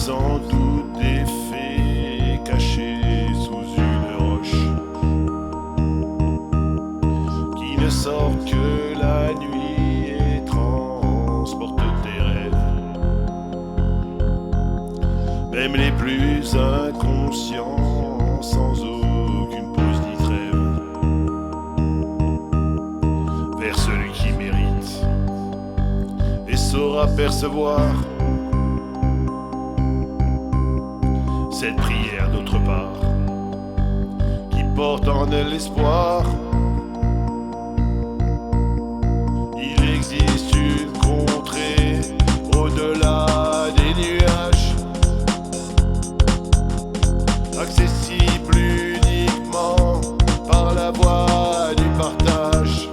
sans doute des fées cachées sous une roche, qui ne sortent que la nuit et transportent tes rêves, même les plus inconscients, sans aucune pause ni trêve, vers celui qui mérite et saura percevoir cette prière d'autre part, qui porte en elle l'espoir. Il existe une contrée au-delà des nuages, accessible uniquement par la voie du partage.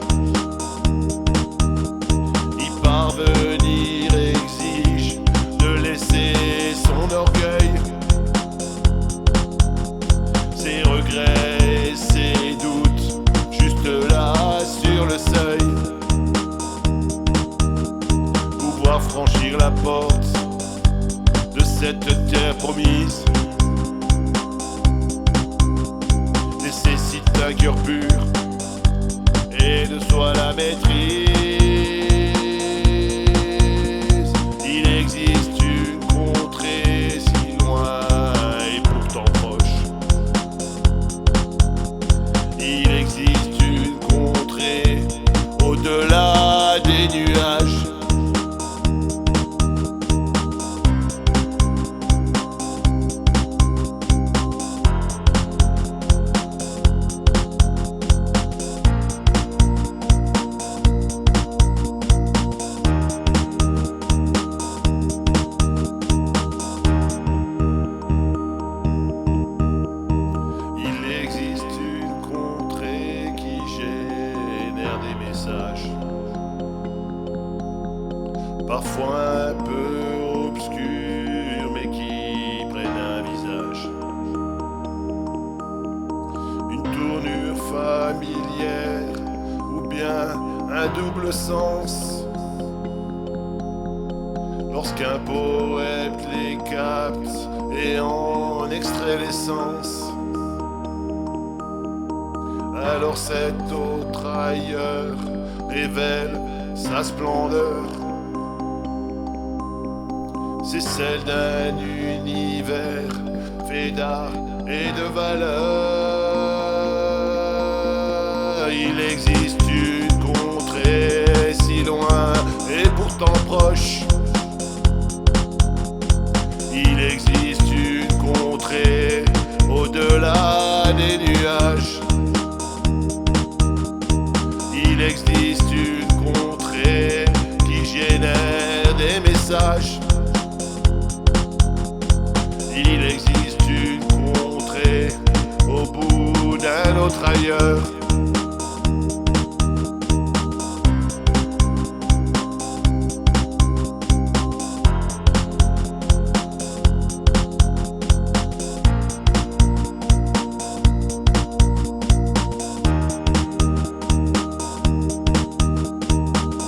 Y parvenir exige de laisser son orgueil, ses regrets, ses doutes, juste là sur le seuil. Pouvoir franchir la porte de cette terre promise nécessite un cœur pur et de soi la maîtrise. Il existe une contrée si loin et pourtant proche. Il existe une contrée au-delà des nuages. Parfois un peu obscurs, mais qui prennent un visage, une tournure familière ou bien un double sens. Lorsqu'un poète les capte et en extrait l'essence, alors cet autre ailleurs révèle sa splendeur. C'est celle d'un univers fait d'art et de valeur. Il existe une contrée si loin et pourtant proche. Il existe une contrée au-delà des nuages. Il existe une contrée qui génère des messages. Il existe une contrée au bout d'un autre ailleurs.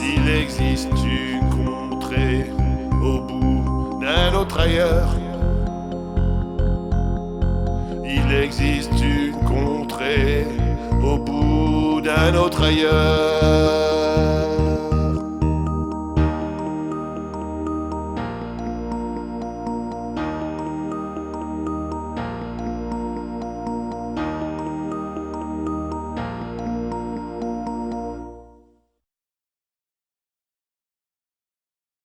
Il existe une contrée au bout d'un autre ailleurs. Il existe une contrée au bout d'un autre ailleurs.